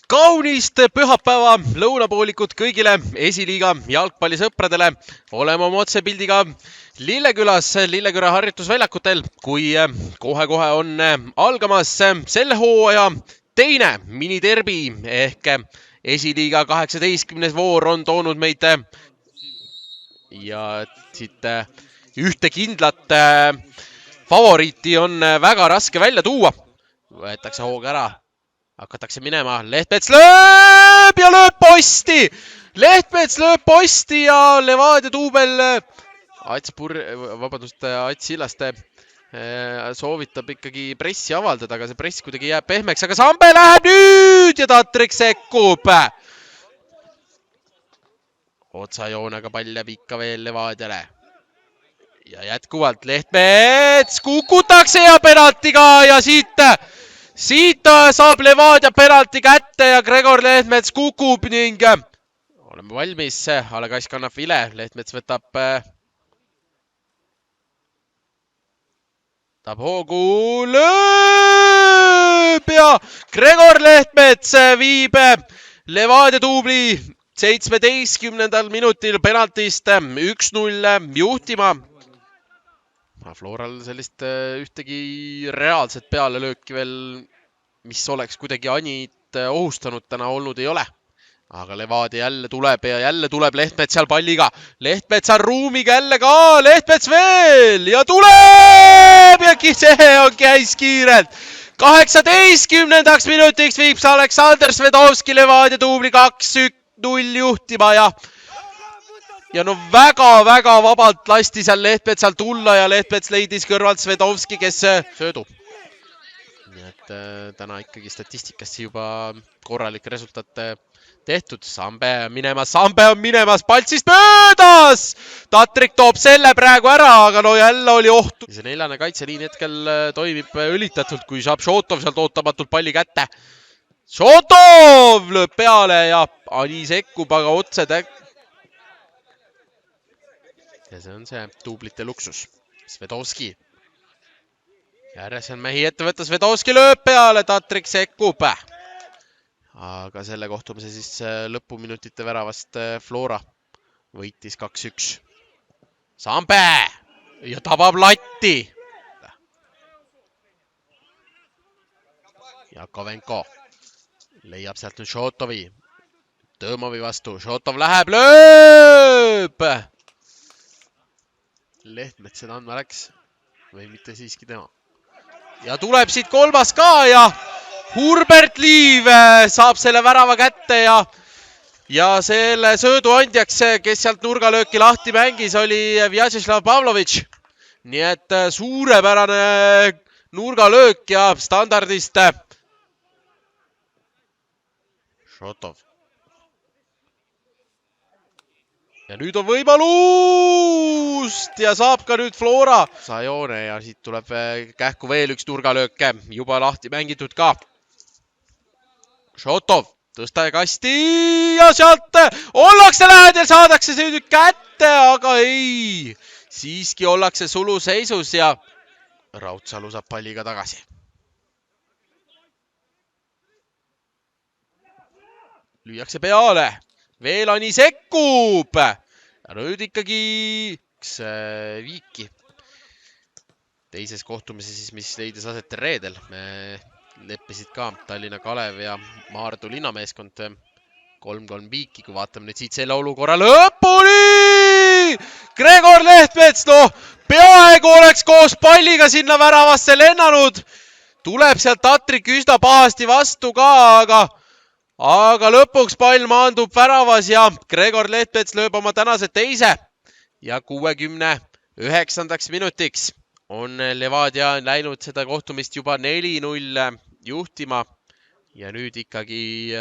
Kaunist pühapäeva lõunapoolikut kõigile esiliiga jalgpallisõpradele. Oleme oma otsepildiga Lillekülas, Lilleküla harjutusväljakutel, kui kohe-kohe on algamas selle hooaja teine miniderbi ehk esiliiga 18. voor on toonud meid ja siit ühte kindlat favoriiti on väga raske välja tuua. Võetakse hoog ära. Hakatakse minema. Lehtmets lööb ja lööb posti. Lehtmets lööb posti ja Levadia duubel Ats Sillaste soovitab ikkagi pressi avaldada, aga see press kuidagi jääb pehmeks. Aga Sambe läheb nüüd ja Tatrik sekkub. Otsajoonega pall jääb ikka veel Levadiale. Ja jätkuvalt Lehtmets kukutakse ja penalti ka ja Siit saab Levadia penalti kätte ja Gregor Lehtmets kukub ning oleme valmis. Ale Kass kannab vile. Lehtmets võtab hoogu, lööb ja Gregor Lehtmets viib Levadia duubli 17. minutil penaltist 1-0 juhtima. Floral sellist ühtegi reaalset pealelööki veel, mis oleks kuidagi Anit ohustanud täna olnud ei ole. Aga Levadia jälle tuleb ja jälle tuleb Lehtmets seal palliga. Lehtmets on ruumiga jälle ka. Lehtmets veel ja tuleb ja see on käis kiirelt. 18. minutiks viib Aleksandr Svedovski Levadia duubli 2-0 juhtima ja no väga-väga vabalt lasti seal Lehtmetsal tulla ja Lehtmets leidis kõrvalt Svedovski, kes söödu. Nii et täna ikkagi statistikasse juba korralik resultaat tehtud. Sambe on minemas paltsist möödas! Tatrik toob selle praegu ära, aga no jälle oli ohtu. See neljane kaitseliin hetkel toimib õlitatult, kui saab Šotov sealt ootamatult palli kätte. Šotov lööb peale ja Ani sekkub, aga otse ja see on see duublite luksus. Svedovski. Järjes on mehi ette võtta. Svedovski lööb peale. Tatrik sekkub. Aga selle kohtumise siis lõpuminutite väravast Flora võitis 2-1. Sambe! Ja tabab latti. Jakovenko leiab sealt nüüd Šotovi. Tõmovi vastu. Šotov läheb. Lööb! Lehtmets seda andma läks või mitte siiski tema. Ja tuleb siit kolmas ka ja Hurbert Liiv saab selle värava kätte ja selle söödu andjaks, kes sealt nurgalööki lahti mängis, oli Vjatšeslav Pavlovitš. Nii et suurepärane nurgalöök ja standardist Šotov. Ja nüüd on võimalust ja saab ka nüüd Flora. Sajoone ja siit tuleb kähku veel üks nurgalööke. Juba lahti mängitud ka. Šotov, tõsta ja kasti ja sealt ollakse lähedal, saadakse see nüüd kätte, aga ei. Siiski ollakse suluseisus ja Raudsalu saab palliga tagasi. Lüüakse peale. Veel Ani sekkub. Ja nüüd ikkagi viiki. Teises kohtumises, mis leidis aset reedel. Me leppisid ka Tallinna Kalev ja Maardu linnameeskond 3-3 viiki. Kui vaatame nüüd siit selle olukorra lõpuni! Gregor Lehtmets, peaaegu oleks koos palliga sinna väravasse lennanud. Tuleb sealt Tatrik üsna pahasti vastu ka, aga lõpuks pall maandub väravas ja Gregor Lehtmets lööb oma tänase teise. Ja 69. minutiks on Levadia läinud seda kohtumist juba 4-0 juhtima. Ja nüüd ikkagi